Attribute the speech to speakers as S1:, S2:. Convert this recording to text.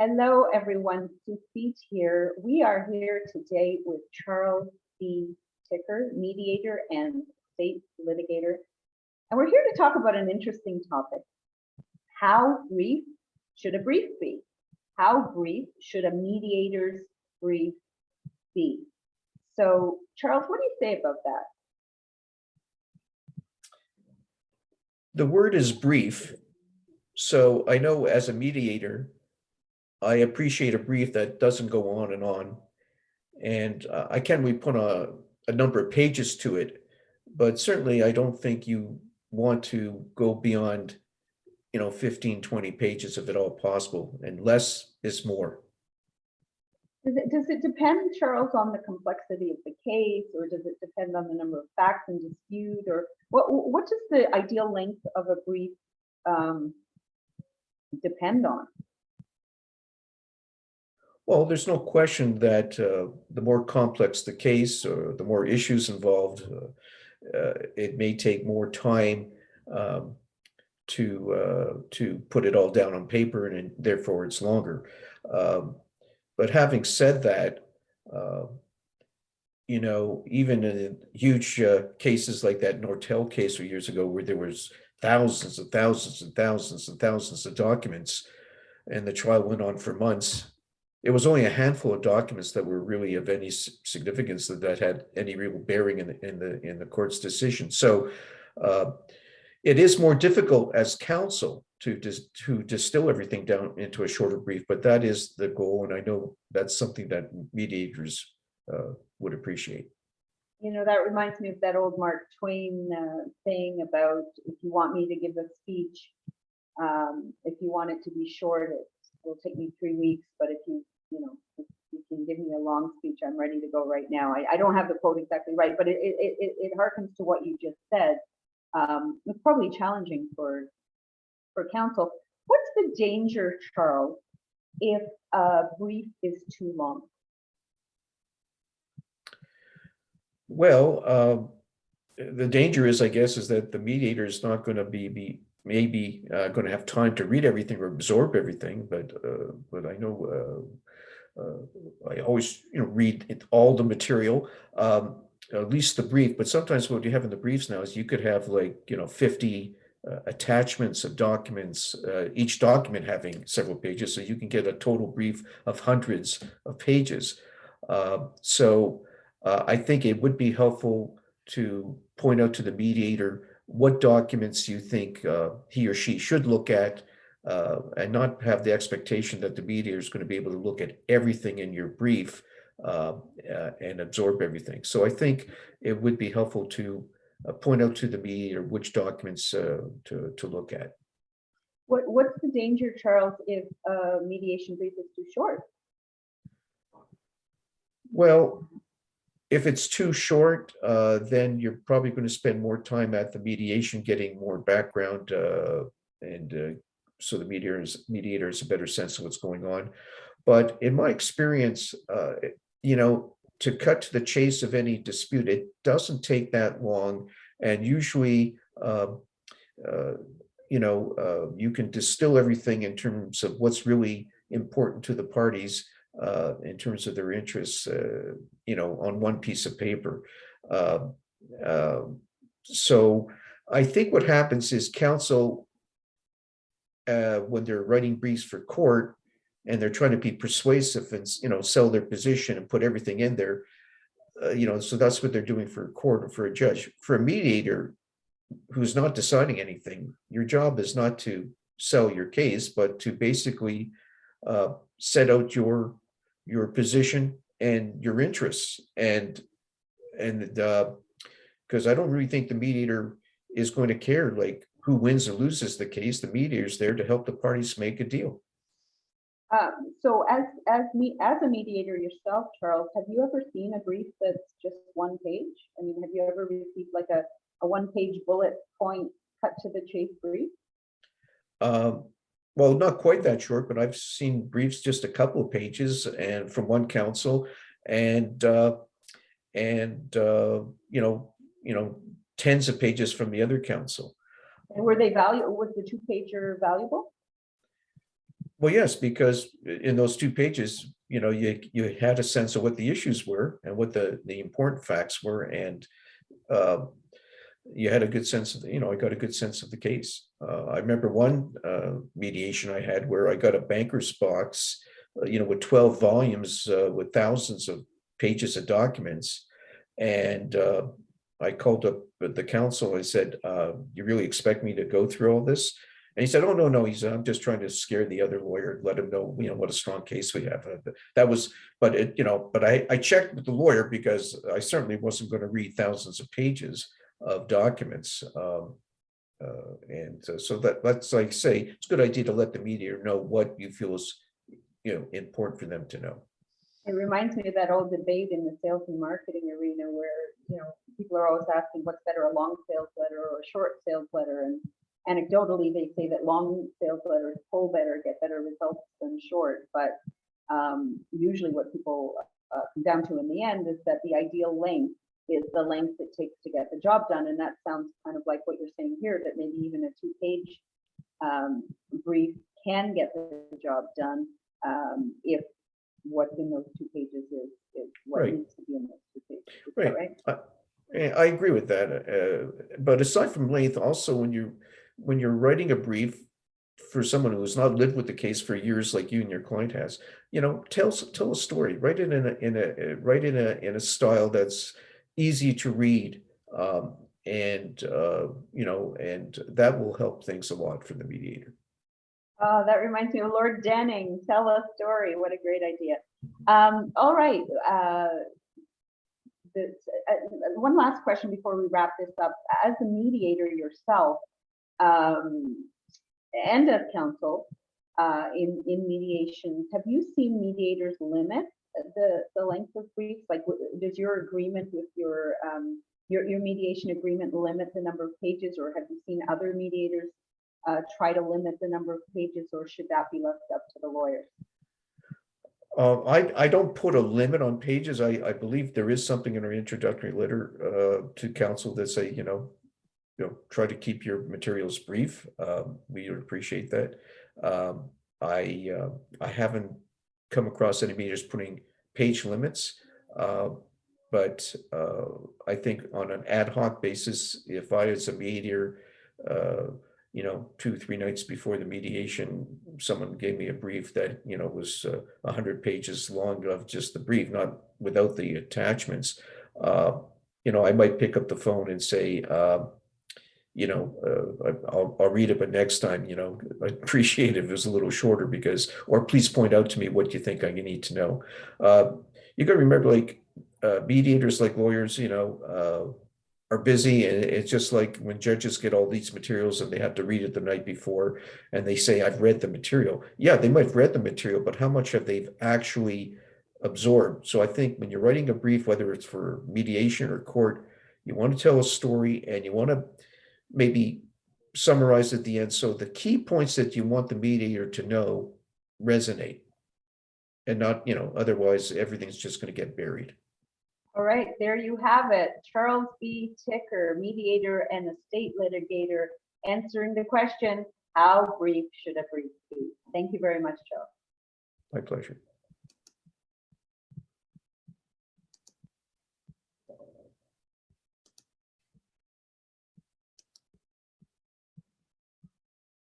S1: Hello, everyone. Sue Feet here. We are here today with Charles B. Ticker, mediator and state litigator. And we're here to talk about an interesting topic. How brief should a brief be? How brief should a mediator's brief be? So, Charles, what do you say about that?
S2: The word is brief. So I know as a mediator, I appreciate a brief that doesn't go on and on. And we put a number of pages to it, but certainly I don't think you want to go beyond, 15, 20 pages if at all possible, and less is more.
S1: Does it depend, Charles, on the complexity of the case, or does it depend on the number of facts in dispute, or what does the ideal length of a brief depend on?
S2: Well, there's no question that the more complex the case or the more issues involved, it may take more time to put it all down on paper, and therefore it's longer. But having said that, even in huge cases like that Nortel case years ago, where there was thousands and thousands and thousands and thousands of documents, and the trial went on for months, it was only a handful of documents that were really of any significance that had any real bearing in the court's decision. So it is more difficult as counsel to distill everything down into a shorter brief, but that is the goal, and I know that's something that mediators would appreciate.
S1: That reminds me of that old Mark Twain thing about, if you want me to give a speech, if you want it to be short, it will take me 3 weeks, but if you can give me a long speech, I'm ready to go right now. I don't have the quote exactly right, but it harkens to what you just said. It's probably challenging for counsel. What's the danger, Charles, if a brief is too long?
S2: Well, the danger is, I guess, is that the mediator is not going to be going to have time to read everything or absorb everything. But I know I always read all the material, at least the brief. But sometimes what you have in the briefs now is you could have 50 attachments of documents, each document having several pages, so you can get a total brief of hundreds of pages. So I think it would be helpful to point out to the mediator what documents you think he or she should look at, and not have the expectation that the mediator is going to be able to look at everything in your brief and absorb everything. So I think it would be helpful to point out to the mediator which documents to look at.
S1: What's the danger, Charles, if a mediation brief is too short?
S2: Well, if it's too short, then you're probably going to spend more time at the mediation getting more background, and so the mediator has a better sense of what's going on. But in my experience, to cut to the chase of any dispute, it doesn't take that long, and usually, you can distill everything in terms of what's really important to the parties, in terms of their interests, on one piece of paper. So I think what happens is counsel, when they're writing briefs for court and they're trying to be persuasive and sell their position and put everything in there, so that's what they're doing for a court or for a judge. For a mediator who's not deciding anything, your job is not to sell your case, but to basically set out your position and your interests, and because I don't really think the mediator is going to care who wins or loses the case. The mediator is there to help the parties make a deal.
S1: So as a mediator yourself, Charles, have you ever seen a brief that's just one page? I mean, have you ever received a one-page bullet point cut to the chase brief?
S2: Well, not quite that short, but I've seen briefs just a couple of pages and from one counsel, and tens of pages from the other counsel.
S1: And were they valuable? Was the two-pager valuable?
S2: Well, yes, because in those 2 pages, you had a sense of what the issues were and what the important facts were, and you had a good sense of, I got a good sense of the case. I remember one mediation I had where I got a banker's box, with 12 volumes, with thousands of pages of documents. And I called up the counsel. I said, you really expect me to go through all this? And he said, oh, no. He said, I'm just trying to scare the other lawyer, let him know, what a strong case we have. That was, but I checked with the lawyer because I certainly wasn't going to read thousands of pages of documents. So that's like say, it's a good idea to let the mediator know what you feel is, important for them to know.
S1: It reminds me of that old debate in the sales and marketing arena where, people are always asking what's better, a long sales letter or a short sales letter. And anecdotally, they say that long sales letters pull better, get better results than short. But usually what people come down to in the end is that the ideal length is the length it takes to get the job done. And that sounds kind of like what you're saying here, that maybe even a 2-page brief can get the job done if what's in those 2 pages is what
S2: Right.
S1: needs to be in those 2 pages. Is
S2: Right.
S1: that right?
S2: I agree with that. But aside from length, also when you're writing a brief for someone who has not lived with the case for years, like you and your client has, tell a story. Write it in a style that's easy to read, and that will help things a lot for the mediator.
S1: That reminds me of Lord Denning. Tell a story. What a great idea. All right. One last question before we wrap this up. As a mediator yourself, and as counsel in mediations, have you seen mediators limit the length of briefs? Like, does your agreement with your mediation agreement limit the number of pages, or have you seen other mediators try to limit the number of pages, or should that be left up to the lawyers?
S2: I don't put a limit on pages. I believe there is something in our introductory letter to counsel that say, try to keep your materials brief. We would appreciate that. I haven't come across any mediators putting page limits, but I think on an ad hoc basis, if I as a mediator, 2-3 nights before the mediation, someone gave me a brief that, was 100 pages long of just the brief, not without the attachments. I might pick up the phone and say, I'll read it, but next time, I'd appreciate it if it was a little shorter or please point out to me what you think I need to know. You got to remember, like, mediators, like lawyers, are busy, and it's just like when judges get all these materials and they have to read it the night before and they say, I've read the material. Yeah, they might have read the material, but how much have they actually absorbed? So I think when you're writing a brief, whether it's for mediation or court, you want to tell a story and you want to maybe summarize at the end. So the key points that you want the mediator to know resonate, and not, otherwise everything's just going to get buried.
S1: All right, there you have it. Charles B. Ticker, mediator and estate litigator, answering the question, how brief should a brief be? Thank you very much, Charles.
S2: My pleasure.